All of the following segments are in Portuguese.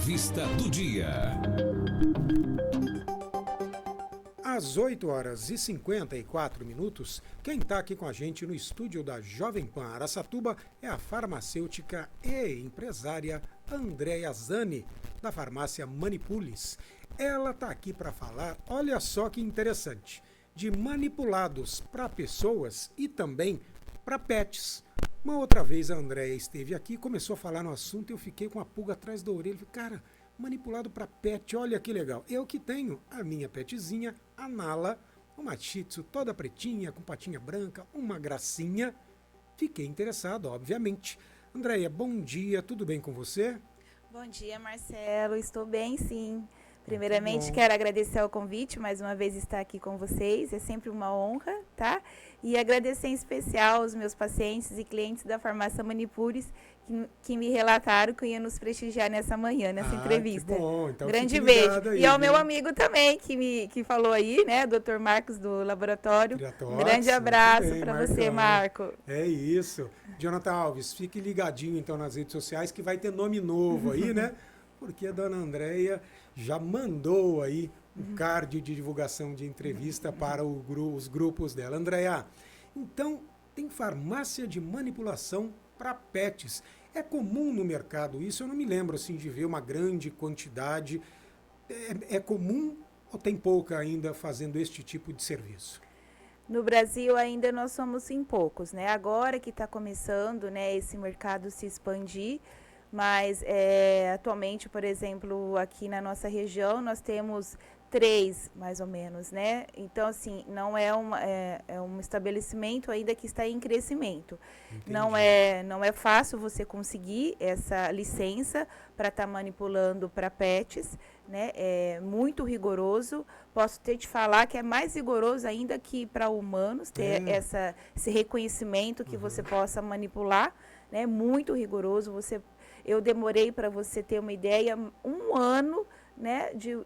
Entrevista do dia. Às 8h54, quem está aqui com a gente no estúdio da Jovem Pan Araçatuba é a farmacêutica e empresária Andréia Zani, da farmácia Manipulis. Ela está aqui para falar, olha só que interessante, de manipulados para pessoas e também para pets. Uma outra vez a Andréia esteve aqui, começou a falar no assunto e eu fiquei com a pulga atrás da orelha. Falei, cara, manipulado para pet, olha que legal. Eu que tenho a minha petzinha, a Nala, uma Shih Tzu toda pretinha, com patinha branca, uma gracinha. Fiquei interessado, obviamente. Andréia, bom dia, tudo bem com você? Bom dia, Marcelo. Estou bem, sim. Primeiramente, quero agradecer ao convite, mais uma vez estar aqui com vocês. É sempre uma honra, tá? E agradecer em especial aos meus pacientes e clientes da farmácia Manipulis que me relataram que iam nos prestigiar nessa manhã, nessa entrevista. Que bom. Então, grande beijo. Aí, e ao meu amigo também, que falou aí, né? Dr. Marcos, do laboratório. Um grande abraço para você, Marco. É isso. Jonathan Alves, fique ligadinho então nas redes sociais que vai ter nome novo aí, né? Porque a dona Andréia já mandou aí um card de divulgação de entrevista para os grupos dela. Andréia, então tem farmácia de manipulação para pets. É comum no mercado isso? Eu não me lembro assim de ver uma grande quantidade. É comum ou tem pouca ainda fazendo este tipo de serviço? No Brasil ainda nós somos em poucos, né? Agora que está começando, né, esse mercado se expandir, mas atualmente, por exemplo, aqui na nossa região nós temos 3, mais ou menos, né? Então, assim, não é um estabelecimento ainda que está em crescimento. Entendi. Não é fácil você conseguir essa licença para estar manipulando para pets, né? É muito rigoroso. Posso te falar que é mais rigoroso ainda que para humanos ter esse reconhecimento que você possa manipular, né? Muito rigoroso. Eu demorei, para você ter uma ideia, 1 ano, né, de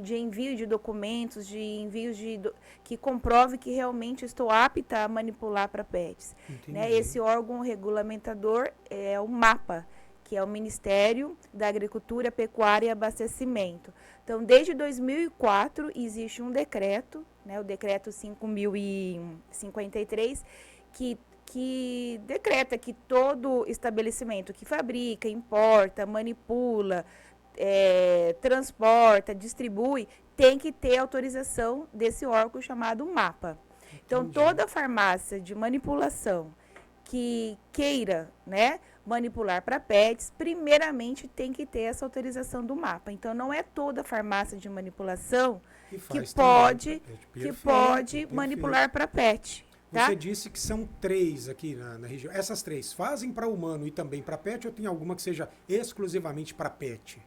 envio de documentos, de envios que comprove que realmente estou apta a manipular para pets. Né? Esse órgão regulamentador é o MAPA, que é o Ministério da Agricultura, Pecuária e Abastecimento. Então, desde 2004, existe um decreto, né, o decreto 5.053, que decreta que todo estabelecimento que fabrica, importa, manipula, transporta, distribui, tem que ter autorização desse órgão chamado MAPA. Então, toda farmácia de manipulação que queira, né, manipular para pets, primeiramente tem que ter essa autorização do MAPA. Então, não é toda farmácia de manipulação que pode manipular para pet. Tá? Você disse que são 3 aqui na região. Essas 3 fazem para humano e também para pet ou tem alguma que seja exclusivamente para pet?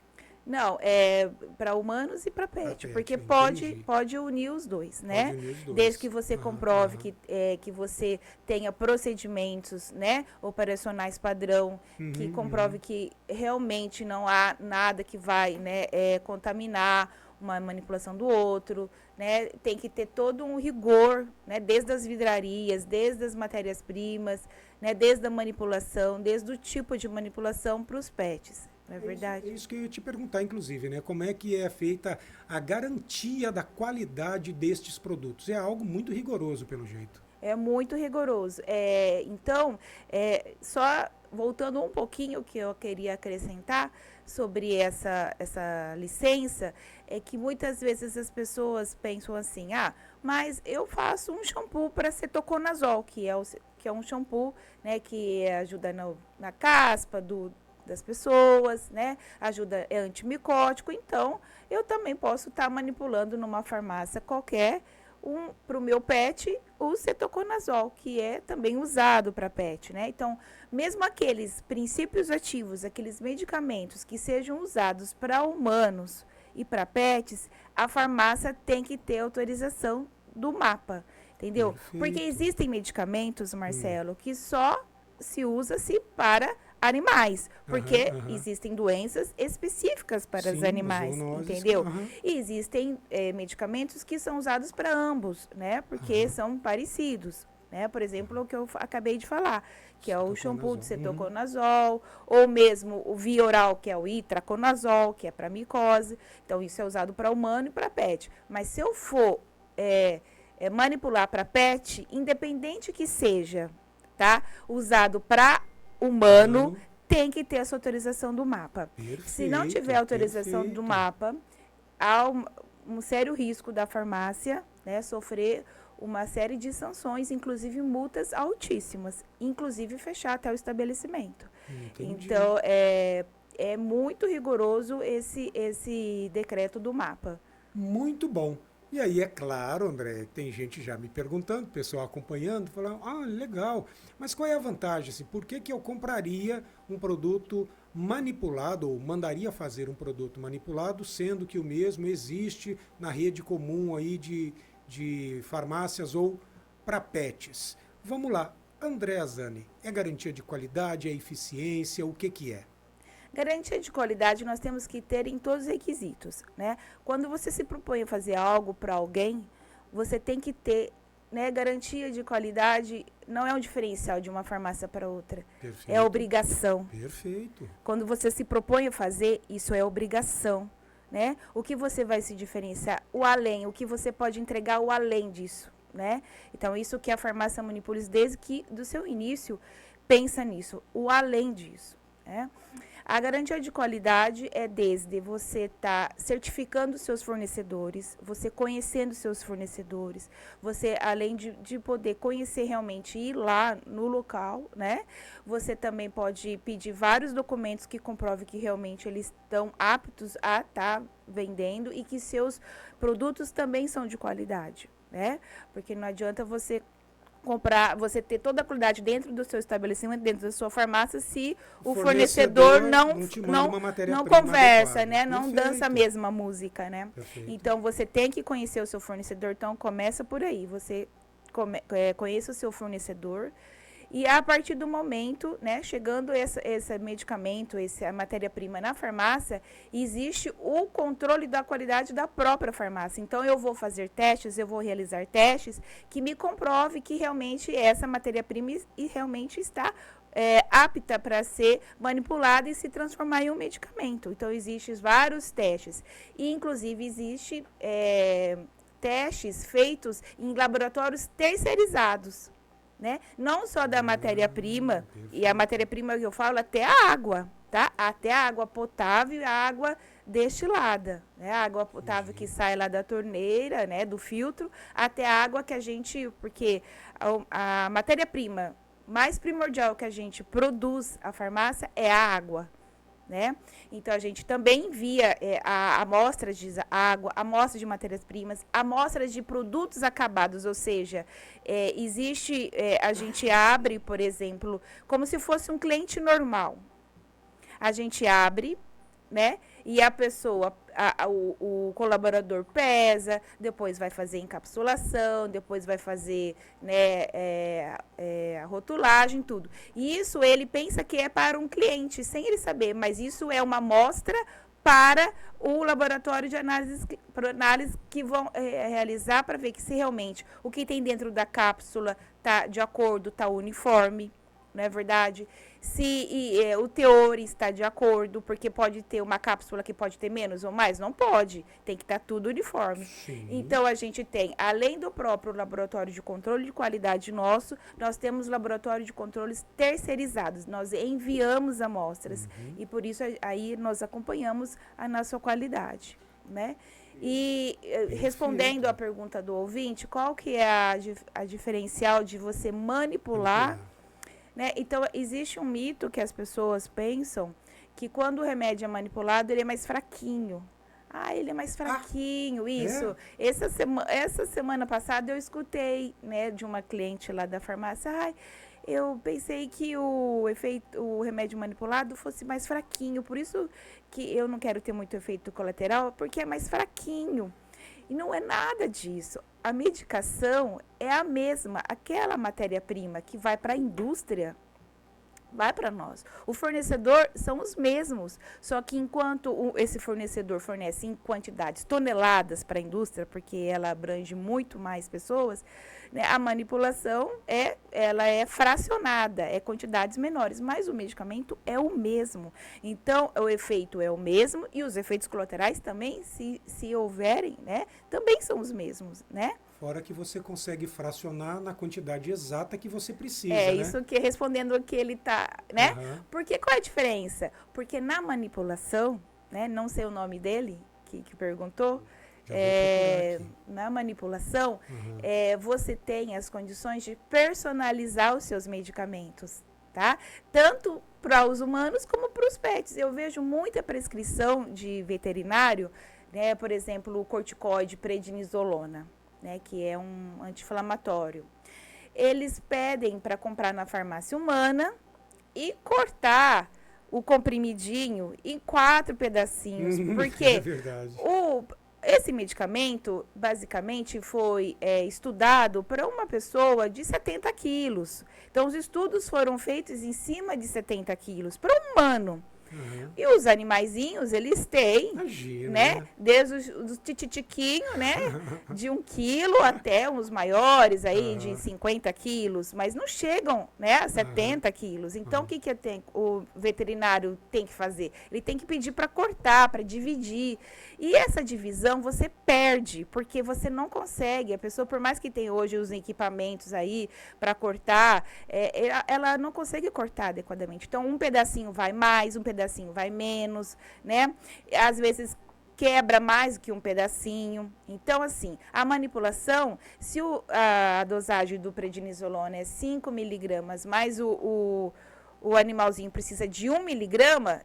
Não, é para humanos e para pet, porque pode unir os dois, né? Unir os dois. Desde que você comprove que você tenha procedimentos, né, operacionais padrão, que comprove que realmente não há nada que vai, né, contaminar uma manipulação do outro, né? Tem que ter todo um rigor, né, desde as vidrarias, desde as matérias-primas, né, desde a manipulação, desde o tipo de manipulação para os pets. Não é verdade? É isso que eu ia te perguntar, inclusive, né? Como é que é feita a garantia da qualidade destes produtos? É algo muito rigoroso, pelo jeito. É muito rigoroso. Então, só voltando um pouquinho, o que eu queria acrescentar sobre essa licença, é que muitas vezes as pessoas pensam assim, mas eu faço um shampoo para cetoconazol, que é um shampoo, né, que ajuda na caspa das pessoas, né? Ajuda, é antimicótico, então eu também posso estar manipulando numa farmácia qualquer para o meu pet o cetoconazol, que é também usado para pet, né? Então, mesmo aqueles princípios ativos, aqueles medicamentos que sejam usados para humanos e para pets, a farmácia tem que ter autorização do MAPA, entendeu? Perfeito. Porque existem medicamentos, Marcelo, que só se usa-se para animais, porque existem doenças específicas para os animais, entendeu? E existem medicamentos que são usados para ambos, né? Porque são parecidos, né? Por exemplo, o que eu acabei de falar, que é o shampoo de cetoconazol, ou mesmo o Vioral, que é o itraconazol, que é para micose. Então, isso é usado para humano e para pet. Mas se eu for manipular para pet, independente que seja, tá, usado para humano, tem que ter essa autorização do MAPA. Perfeito, se não tiver autorização do MAPA, há um sério risco da farmácia, né, sofrer uma série de sanções, inclusive multas altíssimas, inclusive fechar até o estabelecimento. Entendi. Então, é muito rigoroso esse decreto do MAPA. Muito bom. E aí, é claro, André, tem gente já me perguntando, pessoal acompanhando, falando, legal, mas qual é a vantagem? Assim, por que eu compraria um produto manipulado, ou mandaria fazer um produto manipulado, sendo que o mesmo existe na rede comum aí de farmácias ou para pets? Vamos lá, André Azzani, é garantia de qualidade, é eficiência, o que é? Garantia de qualidade nós temos que ter em todos os requisitos, né? Quando você se propõe a fazer algo para alguém, você tem que ter, né, garantia de qualidade. Não é um diferencial de uma farmácia para outra. Perfeito. É obrigação. Perfeito. Quando você se propõe a fazer, isso é obrigação, né? O que você vai se diferenciar? O além, o que você pode entregar o além disso, né? Então, isso que a farmácia Manipulis, desde que do seu início, pensa nisso, o além disso, né? A garantia de qualidade é desde você estar certificando seus fornecedores, você conhecendo seus fornecedores, você, além de poder conhecer realmente, ir lá no local, né? Você também pode pedir vários documentos que comprovem que realmente eles estão aptos a estar vendendo e que seus produtos também são de qualidade, né? Porque não adianta você comprar, você ter toda a qualidade dentro do seu estabelecimento, dentro da sua farmácia, se o fornecedor não conversa, né? Não dança a mesma música, né? Perfeito. Então, você tem que conhecer o seu fornecedor. Então, começa por aí. Você conheça o seu fornecedor. E a partir do momento, né, chegando esse medicamento, a matéria-prima na farmácia, existe o controle da qualidade da própria farmácia. Então, eu vou fazer testes, eu vou realizar testes que me comprove que realmente essa matéria-prima realmente está apta para ser manipulada e se transformar em um medicamento. Então, existem vários testes. E, inclusive, existem testes feitos em laboratórios terceirizados. Né? Não só da matéria-prima, e a matéria-prima que eu falo até a água, tá? Até a água potável e a água destilada, né? A água potável que sai lá da torneira, né? Do filtro, até a água que a gente, porque a matéria-prima mais primordial que a gente produz à farmácia é a água, né? Então, a gente também envia amostras de água, amostras de matérias-primas, amostras de produtos acabados, ou seja, a gente abre, por exemplo, como se fosse um cliente normal. A gente abre, né? E a pessoa, o colaborador pesa, depois vai fazer encapsulação, depois vai fazer, né, a rotulagem, tudo. E isso ele pensa que é para um cliente, sem ele saber, mas isso é uma amostra para o laboratório de análise que vão realizar para ver que se realmente o que tem dentro da cápsula está de acordo, está uniforme. Não é verdade? Se o teor está de acordo, porque pode ter uma cápsula que pode ter menos ou mais, não pode. Tem que estar tudo uniforme. Sim. Então, a gente tem, além do próprio laboratório de controle de qualidade nosso, nós temos laboratório de controles terceirizados. Nós enviamos amostras e, por isso, aí nós acompanhamos a nossa qualidade, né? E respondendo à pergunta do ouvinte, qual que é a diferencial de você manipular... Né? Então, existe um mito que as pessoas pensam que quando o remédio é manipulado, ele é mais fraquinho. Ele é mais fraquinho, isso. Essa semana passada eu escutei, né, de uma cliente lá da farmácia, eu pensei que o remédio manipulado fosse mais fraquinho, por isso que eu não quero ter muito efeito colateral, porque é mais fraquinho. E não é nada disso. A medicação é a mesma. Aquela matéria-prima que vai para a indústria, vai para nós. O fornecedor são os mesmos, só que enquanto esse fornecedor fornece em quantidades toneladas para a indústria, porque ela abrange muito mais pessoas, né, a manipulação ela é fracionada, é quantidades menores, mas o medicamento é o mesmo. Então, o efeito é o mesmo e os efeitos colaterais também, se houverem, né, também são os mesmos, né? Fora que você consegue fracionar na quantidade exata que você precisa, É, né? isso que respondendo o que ele tá, né? Aham. Porque qual é a diferença? Porque na manipulação, né, não sei o nome dele, que perguntou, Já vou procurar aqui. na manipulação, Uhum. você tem as condições de personalizar os seus medicamentos, tá? Tanto para os humanos como para os pets. Eu vejo muita prescrição de veterinário, né? Por exemplo, o corticoide prednisolona, né? Que é um anti-inflamatório. Eles pedem para comprar na farmácia humana e cortar o comprimidinho em 4 pedacinhos, É porque verdade. esse medicamento, basicamente, foi estudado para uma pessoa de 70 quilos. Então, os estudos foram feitos em cima de 70 quilos, para um humano. Uhum. E os animaizinhos, eles têm, Imagina, né? Desde os tititiquinhos, né? De 1 quilo até uns maiores aí, de 50 quilos, mas não chegam, né, a 70 quilos. Então, o que o veterinário tem que fazer? Ele tem que pedir para cortar, para dividir. E essa divisão você perde, porque você não consegue. A pessoa, por mais que tenha hoje os equipamentos aí para cortar, ela não consegue cortar adequadamente. Então, um pedacinho vai mais, um pedacinho vai menos, né? Às vezes quebra mais que um pedacinho. Então, assim, a manipulação, se a dosagem do prednisolona é 5 miligramas, mas o animalzinho precisa de 1 miligrama,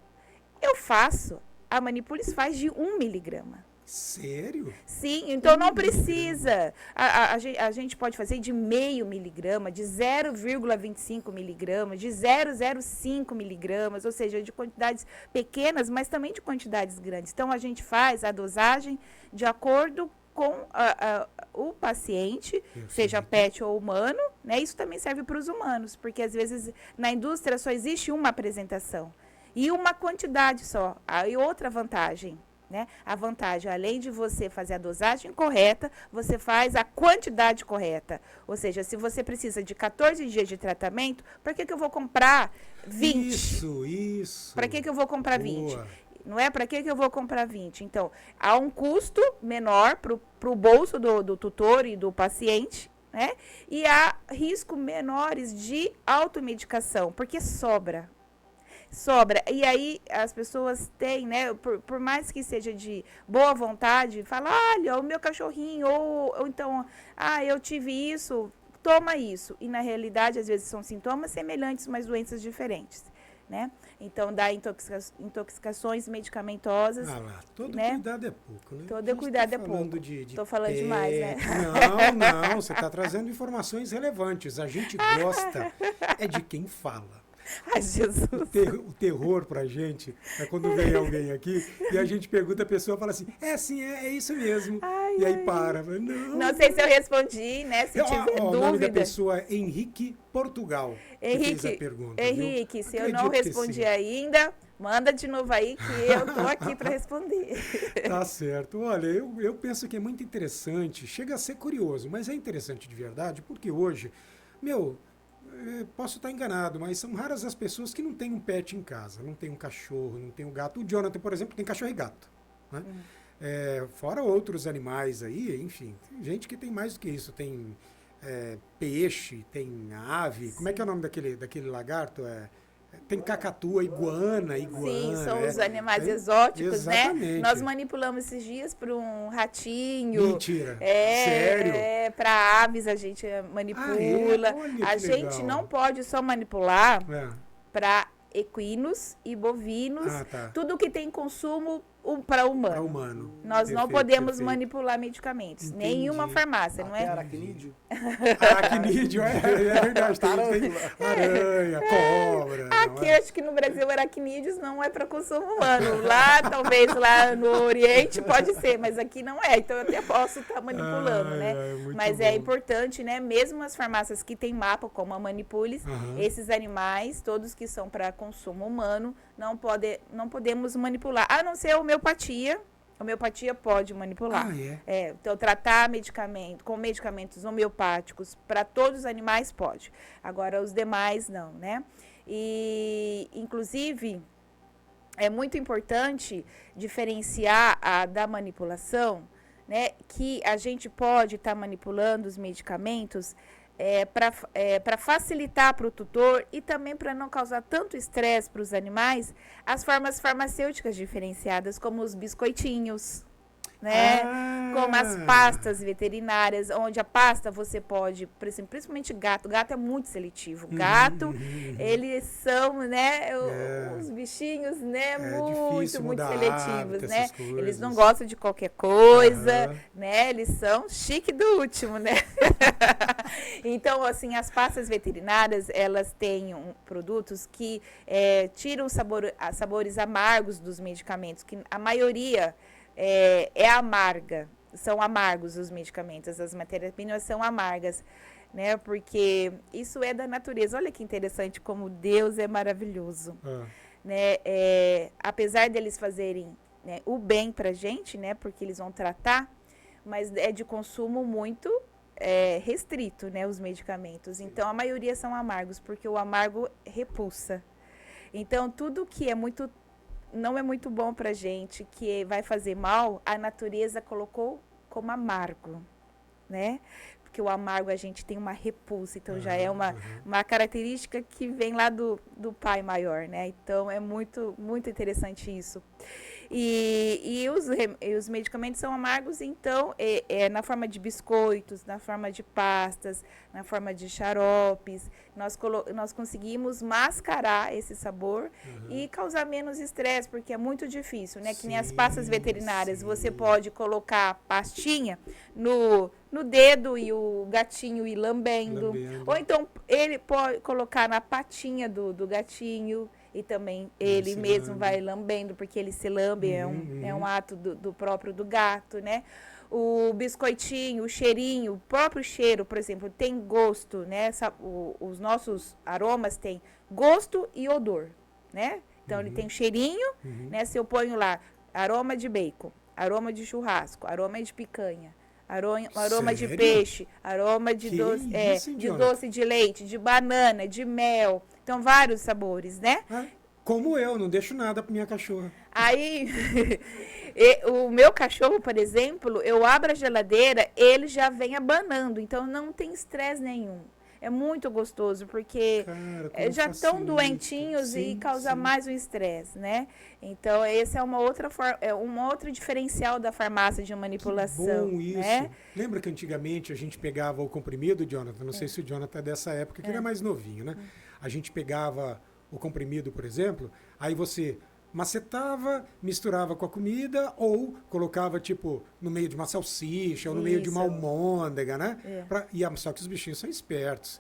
eu faço. A Manipulis faz de 1 miligrama. Sério? Sim, então não precisa. A gente pode fazer de meio miligrama, de 0,25 miligramas, de 0,05 miligramas, ou seja, de quantidades pequenas, mas também de quantidades grandes. Então, a gente faz a dosagem de acordo com o paciente, seja pet ou humano, né? Isso também serve para os humanos, porque às vezes na indústria só existe uma apresentação e uma quantidade só. E outra vantagem, né? A vantagem, além de você fazer a dosagem correta, você faz a quantidade correta. Ou seja, se você precisa de 14 dias de tratamento, para que eu vou comprar 20? Isso. Para que eu vou comprar 20? Boa. Não é? Para que eu vou comprar 20? Então, há um custo menor para o bolso do tutor e do paciente, né? E há risco menores de automedicação, porque sobra. E aí as pessoas têm, né, por mais que seja de boa vontade, fala, olha, o meu cachorrinho, ou então, eu tive isso, toma isso. E na realidade, às vezes são sintomas semelhantes, mas doenças diferentes, né? Então, dá intoxicações medicamentosas. Todo né? cuidado é pouco, né? Todo cuidado é pouco. Estou falando demais, né? Não, você está trazendo informações relevantes. A gente gosta de quem fala. Ai, Jesus. O terror pra gente é quando vem alguém aqui e a gente pergunta, a pessoa fala assim, é isso mesmo. E aí para. Não sei se eu respondi, né? Se tiver dúvida. O nome da pessoa é Henrique Portugal. Henrique, fez a pergunta, Henrique, se eu não respondi ainda, manda de novo aí que eu tô aqui para responder. Tá certo. Olha, eu penso que é muito interessante, chega a ser curioso, mas é interessante de verdade, porque hoje, posso estar enganado, mas são raras as pessoas que não têm um pet em casa, não tem um cachorro, não tem um gato. O Jonathan, por exemplo, tem cachorro e gato, né? Fora outros animais aí, enfim, tem gente que tem mais do que isso, tem peixe, tem ave. Sim. Como é que é o nome daquele lagarto? Tem cacatua, iguana. Sim, são os animais exóticos, exatamente, né? Nós manipulamos esses dias para um ratinho. Mentira. Sério? Para aves a gente manipula. Olha, a gente não pode só manipular para equinos e bovinos, Tá. tudo que tem consumo para humano. Para humano. Nós não podemos manipular medicamentos. Entendi. Nenhuma farmácia, não é? Aracnídeo? Aracnídeo, é verdade. Tem aranha, cobra. Aqui, acho que no Brasil, aracnídeos não é para consumo humano. Lá, talvez, lá no Oriente pode ser, mas aqui não é. Então, eu até posso estar manipulando, né? Mas é importante, né? Mesmo as farmácias que têm mapa, como a Manipulis, esses animais, todos que são para consumo humano, não podemos manipular. A não ser a homeopatia. A homeopatia pode manipular. Então, tratar com medicamentos homeopáticos para todos os animais pode. Agora, os demais não, né? E, inclusive, é muito importante diferenciar da manipulação, né? Que a gente pode estar manipulando os medicamentos para facilitar para o tutor e também para não causar tanto estresse para os animais, as formas farmacêuticas diferenciadas, como os biscoitinhos, né? Como as pastas veterinárias, onde a pasta você pode, por exemplo, principalmente gato. Gato é muito seletivo. Gato, eles são, né? Os bichinhos, né? Muito seletivos, né? Eles não gostam de qualquer coisa, né? Eles são chique do último, né? Então, assim, as pastas veterinárias, elas têm produtos que tiram sabores amargos dos medicamentos, que a maioria é amarga, são amargos os medicamentos, as matérias-primas são amargas, né? Porque isso é da natureza. Olha que interessante como Deus é maravilhoso, né? Apesar deles fazerem, né, o bem pra gente, né? Porque eles vão tratar, mas é de consumo muito restrito, né? Os medicamentos. Então, a maioria são amargos, porque o amargo repulsa. Então, tudo que não é muito bom pra gente, que vai fazer mal, a natureza colocou como amargo, né? Porque o amargo a gente tem uma repulsa, então já é uma característica que vem lá do pai maior, né? Então é muito, muito interessante isso. E os medicamentos são amargos, então, na forma de biscoitos, na forma de pastas, na forma de xaropes, nós conseguimos mascarar esse sabor e causar menos estresse, porque é muito difícil, né? Que nem as pastas veterinárias, você pode colocar a pastinha no dedo e o gatinho ir lambendo. Ou então, ele pode colocar na patinha do gatinho, e também ele mesmo vai lambendo, porque ele se lambe, é um ato do próprio do gato, né? O biscoitinho, o cheirinho, o próprio cheiro, por exemplo, tem gosto, né? Os nossos aromas têm gosto e odor, né? Então, ele tem cheirinho, né? Se eu ponho lá aroma de bacon, aroma de churrasco, aroma de picanha, aroma de peixe, aroma de doce de leite, de banana, de mel. Então, vários sabores, né? Como eu, não deixo nada pra minha cachorra. Aí, o meu cachorro, por exemplo, eu abro a geladeira, ele já vem abanando. Então, não tem estresse nenhum. É muito gostoso, porque já estão doentinhos e causa mais um estresse, né? Então, esse é uma outra diferencial da farmácia de manipulação. Que bom isso. Né? Lembra que antigamente a gente pegava o comprimido, Jonathan? Não sei se o Jonathan é dessa época, que ele é mais novinho, né? A gente pegava o comprimido, por exemplo, aí você macetava, misturava com a comida ou colocava, tipo, no meio de uma salsicha ou no meio de uma almôndega, né? Só que os bichinhos são espertos.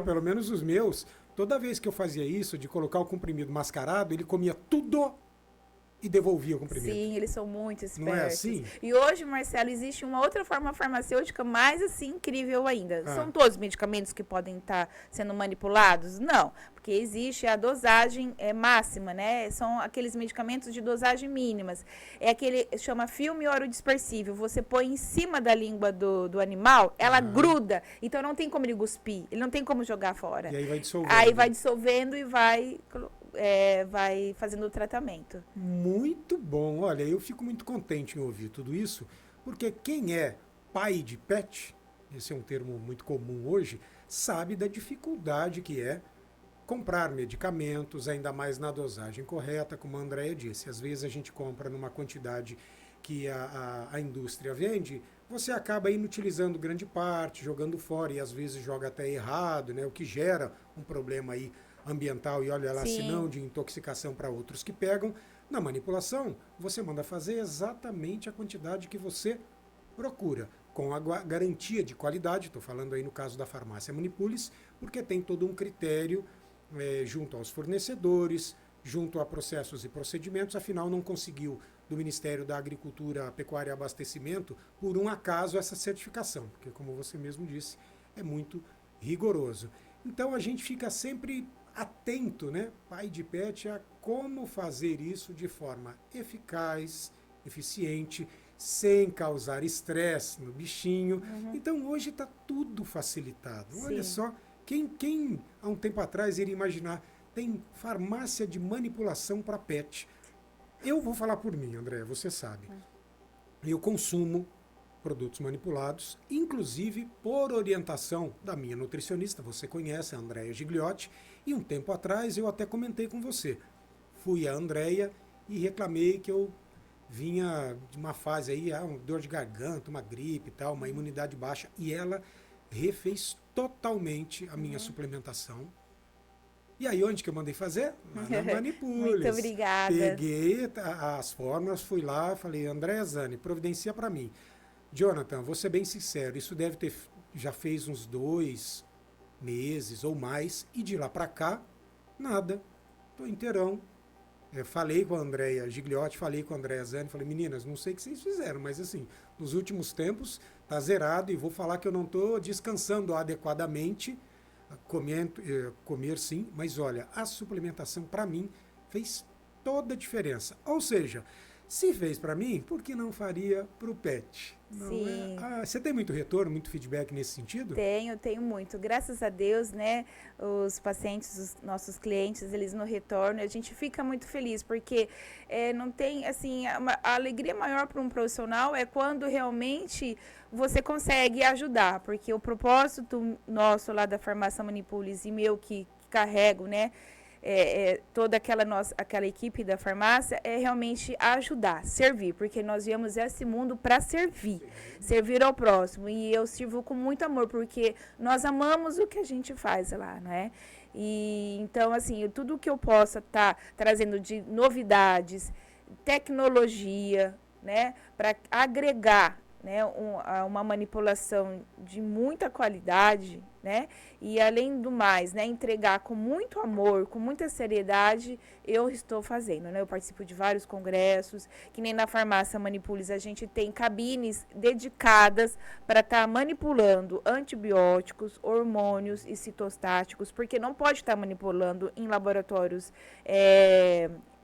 Pelo menos os meus, toda vez que eu fazia isso, de colocar o comprimido mascarado, ele comia tudo e devolvia o comprimido. Sim, eles são muito espertos. Não é assim? E hoje, Marcelo, existe uma outra forma farmacêutica mais, assim, incrível ainda. São todos medicamentos que podem estar sendo manipulados? Não, porque existe a dosagem máxima, né? São aqueles medicamentos de dosagem mínimas. É aquele, chama filme orodispersível. Você põe em cima da língua do animal, ela gruda. Então, não tem como ele cuspir, ele não tem como jogar fora. E aí vai dissolvendo. Aí vai dissolvendo e vai fazendo o tratamento. Muito bom. Olha, eu fico muito contente em ouvir tudo isso, porque quem é pai de pet, esse é um termo muito comum hoje, sabe da dificuldade que é comprar medicamentos, ainda mais na dosagem correta, como a Andréia disse. Às vezes a gente compra numa quantidade que a indústria vende, você acaba inutilizando grande parte, jogando fora, e às vezes joga até errado, né? O que gera um problema aí ambiental e olha lá, se Sim. não de intoxicação para outros que pegam. Na manipulação, você manda fazer exatamente a quantidade que você procura, com a garantia de qualidade, estou falando aí no caso da farmácia Manipulis, porque tem todo um critério junto aos fornecedores, junto a processos e procedimentos, afinal não conseguiu do Ministério da Agricultura, Pecuária e Abastecimento, por um acaso, essa certificação, porque como você mesmo disse, é muito rigoroso. Então a gente fica sempre atento, né, pai de pet, a como fazer isso de forma eficaz, eficiente, sem causar estresse no bichinho. Então hoje está tudo facilitado. Sim. Olha só, quem há um tempo atrás iria imaginar, tem farmácia de manipulação para pet. Eu vou falar por mim, André, você sabe. Eu consumo produtos manipulados, inclusive por orientação da minha nutricionista, você conhece, a Andréia Gigliotti, e um tempo atrás eu até comentei com você. Fui a Andréia e reclamei que eu vinha de uma fase aí, uma dor de garganta, uma gripe e tal, uma imunidade baixa, e ela refez totalmente a minha suplementação. E aí, onde que eu mandei fazer? Lá na Manipulis. Muito obrigada. Peguei as fórmulas, fui lá, falei, Andréia Zani, providencia para mim. Jonathan, vou ser bem sincero, isso deve ter, já fez uns 2 meses ou mais, e de lá para cá, nada. Estou inteirão. Falei com a Andréia Gigliotti, falei com a Andréia Zani, falei, meninas, não sei o que vocês fizeram, mas assim, nos últimos tempos tá zerado e vou falar que eu não estou descansando adequadamente, comer sim, mas olha, a suplementação para mim fez toda a diferença. Ou seja, se fez para mim, por que não faria para o pet? Não Sim. Você tem muito retorno, muito feedback nesse sentido? Tenho muito. Graças a Deus, né, os pacientes, os nossos clientes, eles no retorno, a gente fica muito feliz, porque não tem, assim, a alegria maior para um profissional é quando realmente você consegue ajudar, porque o propósito nosso lá da Farmácia Manipulis e meu que carrego, né, toda aquela equipe da farmácia é realmente ajudar, servir, porque nós viemos esse mundo para servir ao próximo, e eu sirvo com muito amor, porque nós amamos o que a gente faz lá, né? E então, assim, tudo que eu possa estar trazendo de novidades, tecnologia, né, para agregar, né, uma manipulação de muita qualidade, né, e além do mais, né, entregar com muito amor, com muita seriedade, eu estou fazendo, né, eu participo de vários congressos, que nem na farmácia Manipulis a gente tem cabines dedicadas para estar manipulando antibióticos, hormônios e citostáticos, porque não pode estar manipulando em laboratórios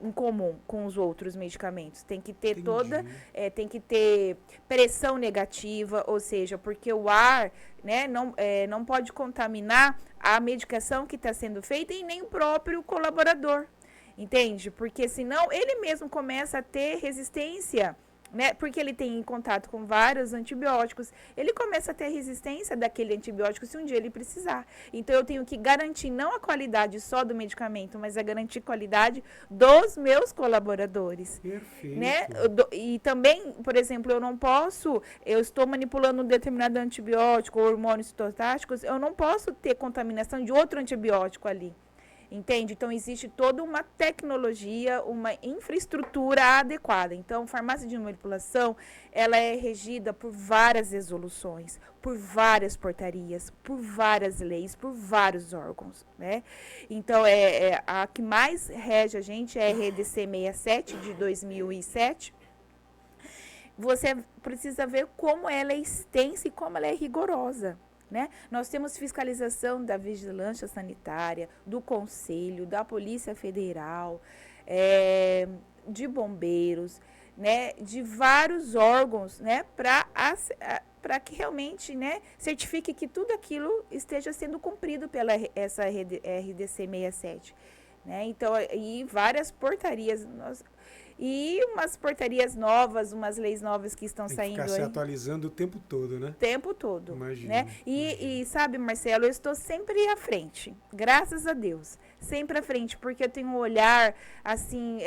em comum com os outros medicamentos. Tem que ter tem que ter pressão negativa, ou seja, porque o ar, né, não pode contaminar a medicação que está sendo feita e nem o próprio colaborador, entende? Porque senão ele mesmo começa a ter resistência, né? Porque ele tem contato com vários antibióticos, ele começa a ter resistência daquele antibiótico se um dia ele precisar. Então eu tenho que garantir não a qualidade só do medicamento, mas a garantir qualidade dos meus colaboradores. Perfeito. Né? E também, por exemplo, eu estou manipulando um determinado antibiótico ou hormônios citostáticos, eu não posso ter contaminação de outro antibiótico ali. Entende? Então, existe toda uma tecnologia, uma infraestrutura adequada. Então, farmácia de manipulação, ela é regida por várias resoluções, por várias portarias, por várias leis, por vários órgãos, né? Então, a que mais rege a gente é a RDC 67, de 2007. Você precisa ver como ela é extensa e como ela é rigorosa. Né? Nós temos fiscalização da Vigilância Sanitária, do Conselho, da Polícia Federal, de bombeiros, né? De vários órgãos, né? Para que realmente, né, certifique que tudo aquilo esteja sendo cumprido pela essa RDC 67. Né? Então, e várias portarias... E umas portarias novas, umas leis novas que estão saindo aí. Tem que ficar se atualizando o tempo todo, né? O tempo todo. Imagina. Né? E sabe, Marcelo, eu estou sempre à frente. Graças a Deus. Sempre à frente, porque eu tenho um olhar, assim,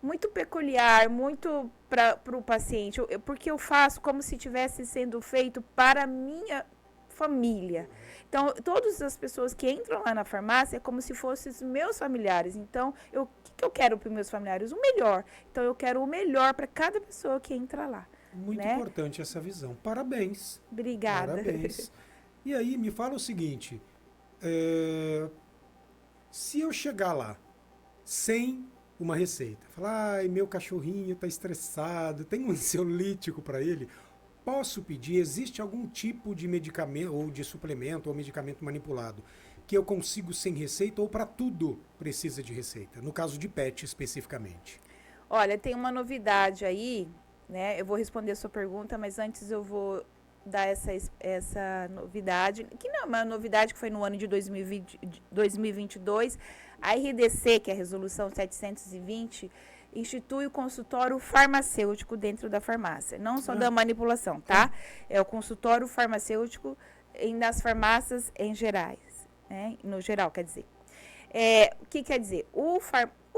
muito peculiar, muito para o paciente. Porque eu faço como se estivesse sendo feito para a minha família. Então, todas as pessoas que entram lá na farmácia é como se fossem os meus familiares. Então, o que eu quero para os meus familiares? O melhor. Então, eu quero o melhor para cada pessoa que entra lá. Muito né? importante essa visão. Parabéns. Obrigada. Parabéns. E aí, me fala o seguinte, se eu chegar lá sem uma receita, falar, ai, meu cachorrinho está estressado, tem um ansiolítico para ele, posso pedir, existe algum tipo de medicamento, ou de suplemento, ou medicamento manipulado, que eu consigo sem receita, ou para tudo precisa de receita? No caso de PET, especificamente. Olha, tem uma novidade aí, né? Eu vou responder a sua pergunta, mas antes eu vou dar essa novidade, que não é uma novidade, que foi no ano de 2022, a RDC, que é a Resolução 720, institui o consultório farmacêutico dentro da farmácia, não só da manipulação, tá? É o consultório farmacêutico nas farmácias em gerais, né? No geral, quer dizer. O que quer dizer? O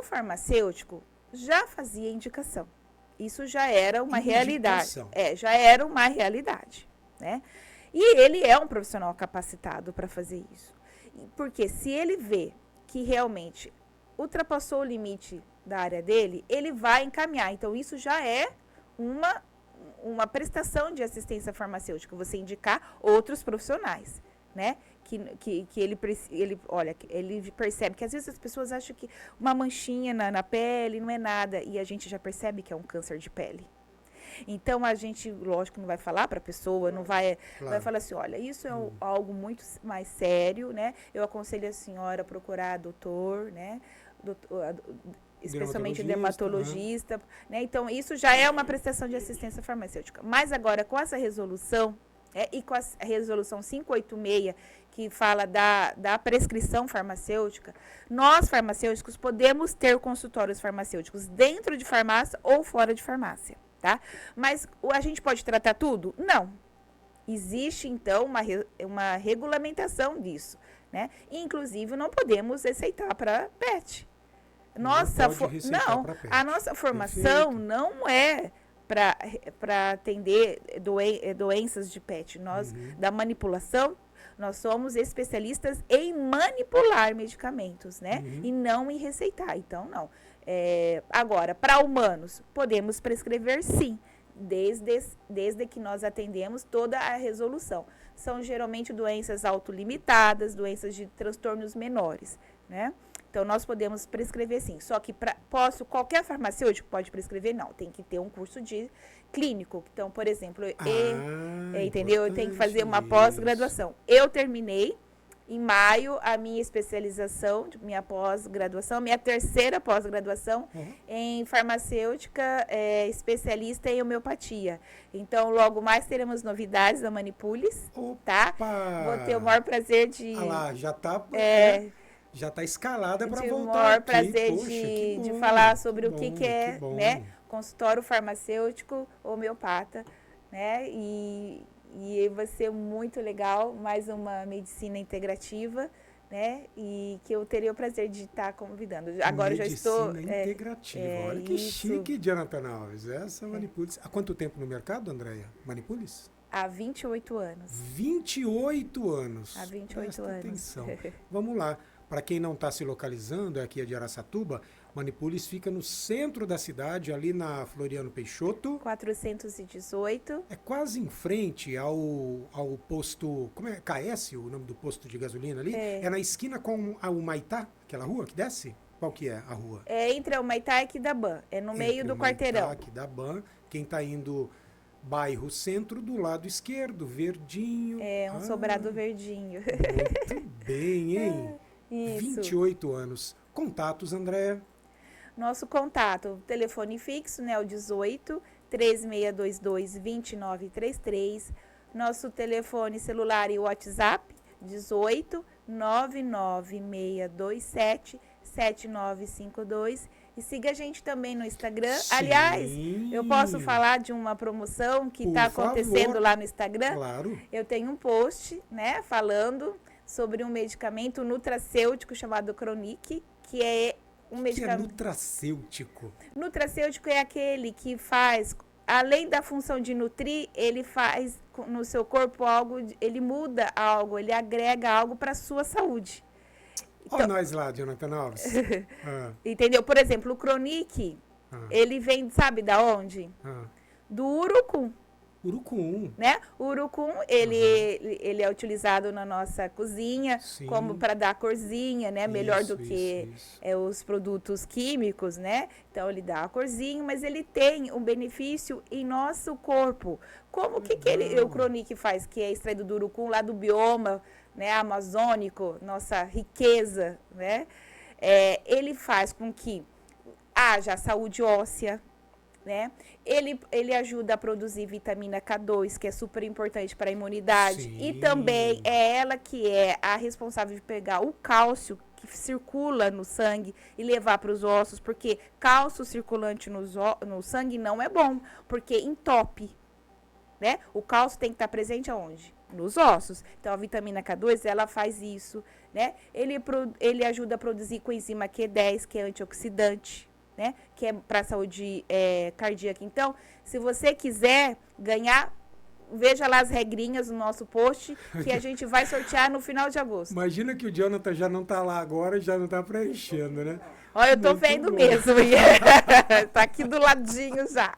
farmacêutico já fazia indicação. Isso já era uma realidade. Já era uma realidade, né? E ele é um profissional capacitado para fazer isso. Porque se ele vê que realmente ultrapassou o limite da área dele, ele vai encaminhar. Então, isso já é uma prestação de assistência farmacêutica, você indicar outros profissionais, né? Que ele percebe que às vezes as pessoas acham que uma manchinha na pele não é nada, e a gente já percebe que é um câncer de pele. Então, a gente, lógico, não vai falar para a pessoa, não vai, vai falar assim, olha, isso é algo muito mais sério, né? Eu aconselho a senhora a procurar doutor, né? Especialmente dermatologista, né? Então, isso já é uma prestação de assistência farmacêutica. Mas agora, com essa resolução, e com a resolução 586, que fala da prescrição farmacêutica, nós, farmacêuticos, podemos ter consultórios farmacêuticos dentro de farmácia ou fora de farmácia, tá? Mas a gente pode tratar tudo? Não. Existe, então, uma regulamentação disso, né? Inclusive, não podemos receitar para PET. A nossa formação não é para atender doenças de PET. Nós, da manipulação, nós somos especialistas em manipular medicamentos, né? E não em receitar. Então, não. Agora, para humanos, podemos prescrever sim, desde que nós atendemos toda a resolução. São geralmente doenças autolimitadas, doenças de transtornos menores, né? Então, nós podemos prescrever sim. Só que qualquer farmacêutico pode prescrever? Não, tem que ter um curso de clínico. Então, por exemplo, entendeu? Eu tenho que fazer uma pós-graduação. Eu terminei em maio a minha especialização, minha pós-graduação, minha terceira pós-graduação em farmacêutica, especialista em homeopatia. Então, logo mais teremos novidades da Manipulis, tá? Vou ter o maior prazer de... já tá... já está escalada para voltar. Tive o maior prazer de falar sobre o que é, né, consultório farmacêutico homeopata, né, e vai ser muito legal, mais uma medicina integrativa, né, e que eu teria o prazer de estar convidando. Agora medicina já estou... Medicina integrativa, olha que chique, Jonathan Alves, essa Manipulis. Há quanto tempo no mercado, Andréia, Manipulis? Há 28 anos. 28 anos. Há 28 anos. Atenção. Vamos lá. Para quem não está se localizando, aqui é de Araçatuba, Manipulis fica no centro da cidade, ali na Floriano Peixoto. 418. É quase em frente ao posto... Como é? KS, o nome do posto de gasolina ali? É na esquina com o Maitá, aquela rua que desce? Qual que é a rua? É entre o Maitá e Aquidabã. É no meio do quarteirão. Aquidabã. Quem está indo... Bairro Centro, do lado esquerdo, verdinho. Um sobrado verdinho. Muito bem, hein? Isso. 28 anos. Contatos, Andréia? Nosso contato, telefone fixo, né, o 18 3622 2933. Nosso telefone celular e WhatsApp, 18 99627 7952. E siga a gente também no Instagram. Sim. Aliás, eu posso falar de uma promoção que está acontecendo lá no Instagram? Claro. Eu tenho um post, né, falando sobre um medicamento nutracêutico chamado Cronic, que é um medicamento... O que é nutracêutico? Nutracêutico é aquele que faz além da função de nutrir, ele faz no seu corpo algo, ele muda algo, ele agrega algo para a sua saúde. Olha Então, nós lá, Jonathan Alves. entendeu? Por exemplo, o Chronic, ele vem, sabe da onde? Do urucum. Urucum. Né? O urucum, ele é utilizado na nossa cozinha, Sim. como para dar corzinha, né? Melhor do que isso. Os produtos químicos, né? Então, ele dá a corzinha, mas ele tem um benefício em nosso corpo. Como que o Chronic faz? Que é extraído do urucum, lá do bioma, né? Amazônico, nossa riqueza, né? Ele faz com que haja saúde óssea, né? Ele ajuda a produzir vitamina K2, que é super importante para a imunidade. Sim. E também é ela que é a responsável de pegar o cálcio que circula no sangue e levar para os ossos, porque cálcio circulante no sangue não é bom, porque entope, né? O cálcio tem que estar presente aonde? Nos ossos. Então, a vitamina K2, ela faz isso, né? Ele ajuda a produzir coenzima Q10, que é antioxidante, né? Que é para a saúde cardíaca. Então, se você quiser ganhar, veja lá as regrinhas no nosso post, que a gente vai sortear no final de agosto. Imagina que o Jonathan já não está lá agora e já não está preenchendo, né? Olha, eu tô vendo mesmo. Tá aqui do ladinho já.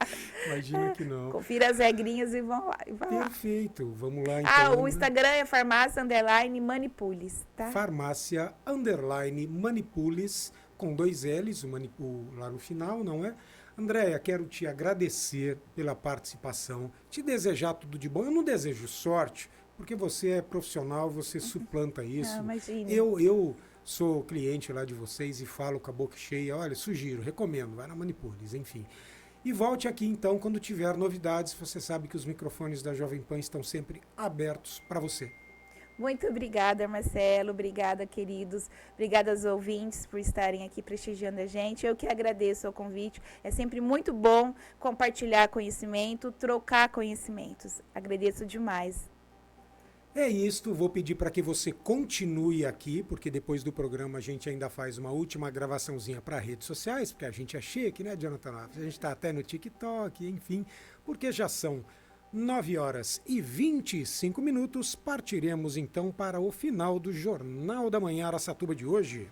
Imagina que não. Confira as regrinhas e vão lá. Perfeito. Vamos lá, então. O Instagram é farmácia_manipules, tá? Farmácia_manipules, com 2 L's, o Manipul lá no final, não é? Andréia, quero te agradecer pela participação, te desejar tudo de bom. Eu não desejo sorte, porque você é profissional, você suplanta isso. Não, imagina. Eu sou cliente lá de vocês e falo com a boca cheia, olha, sugiro, recomendo, vai na Manipules, enfim. E volte aqui então quando tiver novidades, você sabe que os microfones da Jovem Pan estão sempre abertos para você. Muito obrigada, Marcelo. Obrigada, queridos. Obrigada aos ouvintes por estarem aqui prestigiando a gente. Eu que agradeço o convite. É sempre muito bom compartilhar conhecimento, trocar conhecimentos. Agradeço demais. É isto, vou pedir para que você continue aqui, porque depois do programa a gente ainda faz uma última gravaçãozinha para redes sociais, porque a gente é chique, né, Jonathan? A gente está até no TikTok, enfim, porque já são 9h25. Partiremos então para o final do Jornal da Manhã Araçatuba de hoje.